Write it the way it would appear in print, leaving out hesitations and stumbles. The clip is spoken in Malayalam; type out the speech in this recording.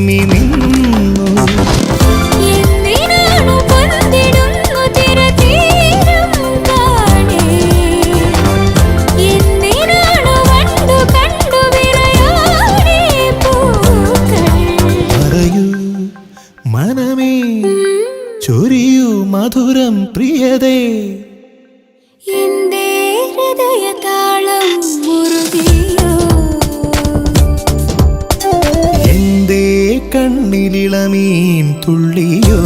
വിമ്മി നിന്നു. പറയൂ മനമേ, ചൊരിയൂ മധുരം പ്രിയതേ, എന്റെ ഹൃദയതാളം മുറുകിയോ, എന്റെ കണ്ണിലിളമീൻ തുള്ളിയോ.